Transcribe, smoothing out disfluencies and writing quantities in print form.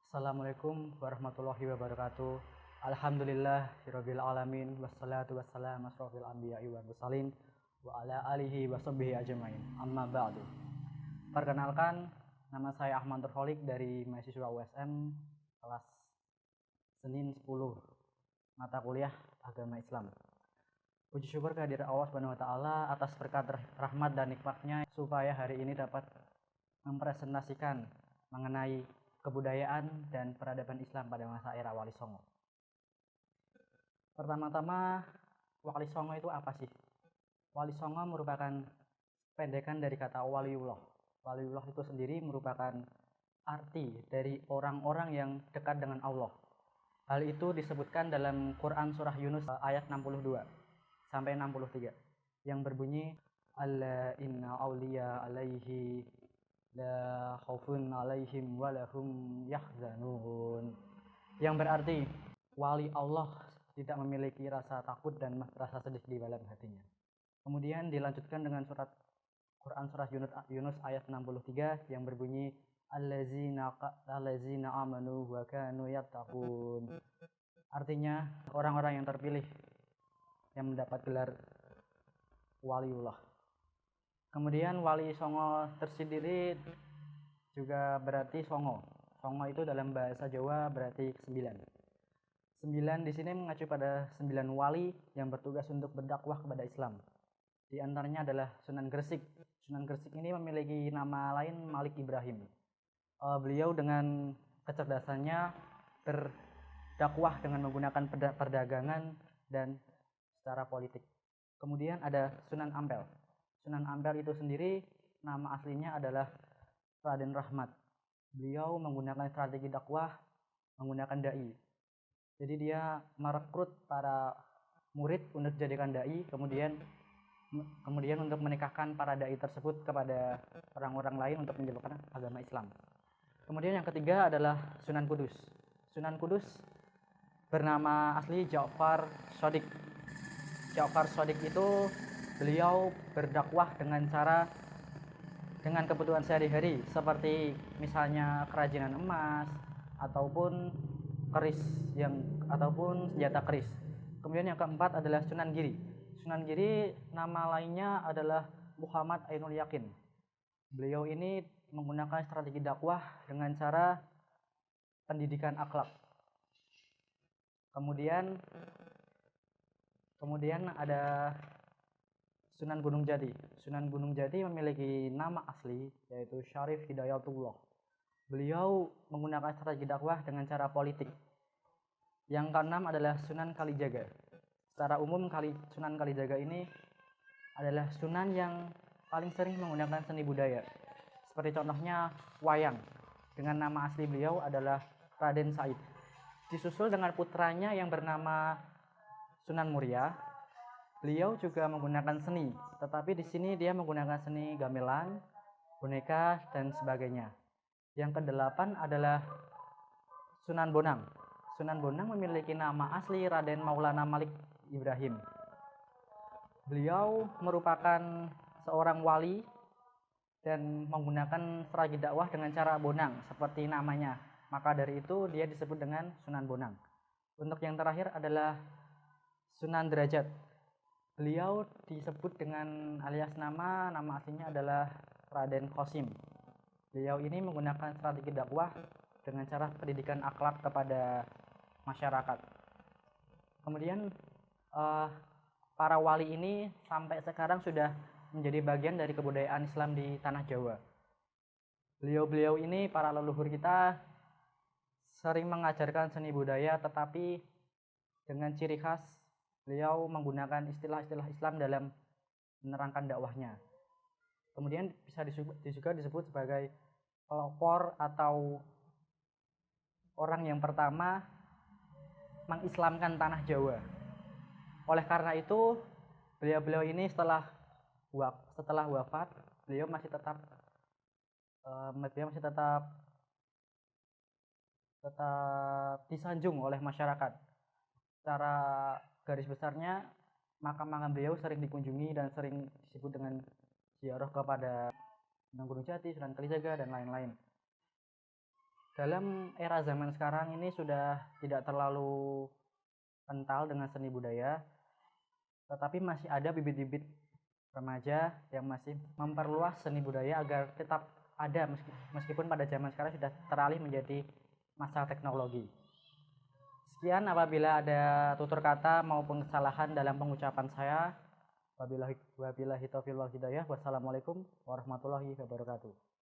Assalamualaikum warahmatullahi wabarakatuh. Alhamdulillahirabbil alamin wassalatu wassalamu asrofil anbiya'i wal mursalin wa ala alihi washabbihi ajmain. Amma ba'du. Perkenalkan, nama saya Ahmad Nurholik dari mahasiswa USM kelas Senin 10 mata kuliah Agama Islam. Puji syukur kehadirat Allah Subhanahu wa taala atas berkat rahmat dan nikmatnya supaya hari ini dapat mempresentasikan mengenai kebudayaan dan peradaban Islam pada masa era Wali Songo. Pertama-tama, Wali Songo itu apa sih? Wali Songo merupakan pendekan dari kata waliullah. Waliullah itu sendiri merupakan arti dari orang-orang yang dekat dengan Allah. Hal itu disebutkan dalam Quran surah Yunus ayat 62 sampai 63 yang berbunyi alla inna auliya alaihi la khaufun alaihim walahum yahzanun, yang berarti wali Allah tidak memiliki rasa takut dan rasa sedih di dalam hatinya. Kemudian dilanjutkan dengan surat Quran surah Yunus ayat 63 yang berbunyi allazina amanu wa kanu yattaqun. Artinya orang-orang yang terpilih yang mendapat gelar waliullah. Kemudian Wali Songo tersendiri juga berarti Songo. Songo itu dalam bahasa Jawa berarti 9. 9 di sini mengacu pada 9 wali yang bertugas untuk berdakwah kepada Islam. Di antaranya adalah Sunan Gresik. Sunan Gresik ini memiliki nama lain Malik Ibrahim. Beliau dengan kecerdasannya berdakwah dengan menggunakan perdagangan dan secara politik. Kemudian ada Sunan Ampel. Sunan Ampel itu sendiri nama aslinya adalah Raden Rahmat. Beliau menggunakan strategi dakwah menggunakan dai. Jadi dia merekrut para murid untuk dijadikan dai, kemudian untuk menikahkan para dai tersebut kepada orang-orang lain untuk menyebarkan agama Islam. Kemudian yang ketiga adalah Sunan Kudus. Sunan Kudus bernama asli Ja'far Shadiq. Ja'far Shadiq itu beliau berdakwah dengan kebutuhan sehari-hari seperti misalnya kerajinan emas ataupun senjata keris. Kemudian yang keempat adalah Sunan Giri. Sunan Giri nama lainnya adalah Muhammad Ainul Yakin. Beliau ini menggunakan strategi dakwah dengan cara pendidikan akhlak. Kemudian ada Sunan Gunung Jati. Sunan Gunung Jati memiliki nama asli yaitu Syarif Hidayatullah. Beliau menggunakan strategi dakwah dengan cara politik. Yang keenam adalah Sunan Kalijaga. Secara umum Sunan Kalijaga ini adalah sunan yang paling sering menggunakan seni budaya. Seperti contohnya wayang. Dengan nama asli beliau adalah Raden Said. Disusul dengan putranya yang bernama Sunan Muria. Beliau juga menggunakan seni, tetapi di sini dia menggunakan seni gamelan, boneka, dan sebagainya. Yang kedelapan adalah Sunan Bonang. Sunan Bonang memiliki nama asli Raden Maulana Malik Ibrahim. Beliau merupakan seorang wali dan menggunakan strategi dakwah dengan cara bonang seperti namanya. Maka dari itu dia disebut dengan Sunan Bonang. Untuk yang terakhir adalah Sunan Derajat. Beliau disebut dengan alias nama aslinya adalah Raden Qasim. Beliau ini menggunakan strategi dakwah dengan cara pendidikan akhlak kepada masyarakat. Kemudian para wali ini sampai sekarang sudah menjadi bagian dari kebudayaan Islam di tanah Jawa. Beliau ini para leluhur kita sering mengajarkan seni budaya, tetapi dengan ciri khas beliau menggunakan istilah-istilah Islam dalam menerangkan dakwahnya. Kemudian bisa juga disebut sebagai pelopor atau orang yang pertama mengislamkan tanah Jawa. Oleh karena itu, beliau ini setelah wafat, beliau masih tetap disanjung oleh masyarakat. Secara garis besarnya makam beliau sering dikunjungi dan sering disebut dengan ziarah kepada Sunan Gunung Jati, Sunan Kalijaga, dan lain-lain. Dalam era zaman sekarang ini sudah tidak terlalu kental dengan seni budaya, tetapi masih ada bibit-bibit remaja yang masih memperluas seni budaya agar tetap ada meskipun pada zaman sekarang sudah teralih menjadi masa teknologi. Sekian, apabila ada tutur kata maupun kesalahan dalam pengucapan saya, wabillahi taufiq wal hidayah. Wassalamualaikum warahmatullahi wabarakatuh.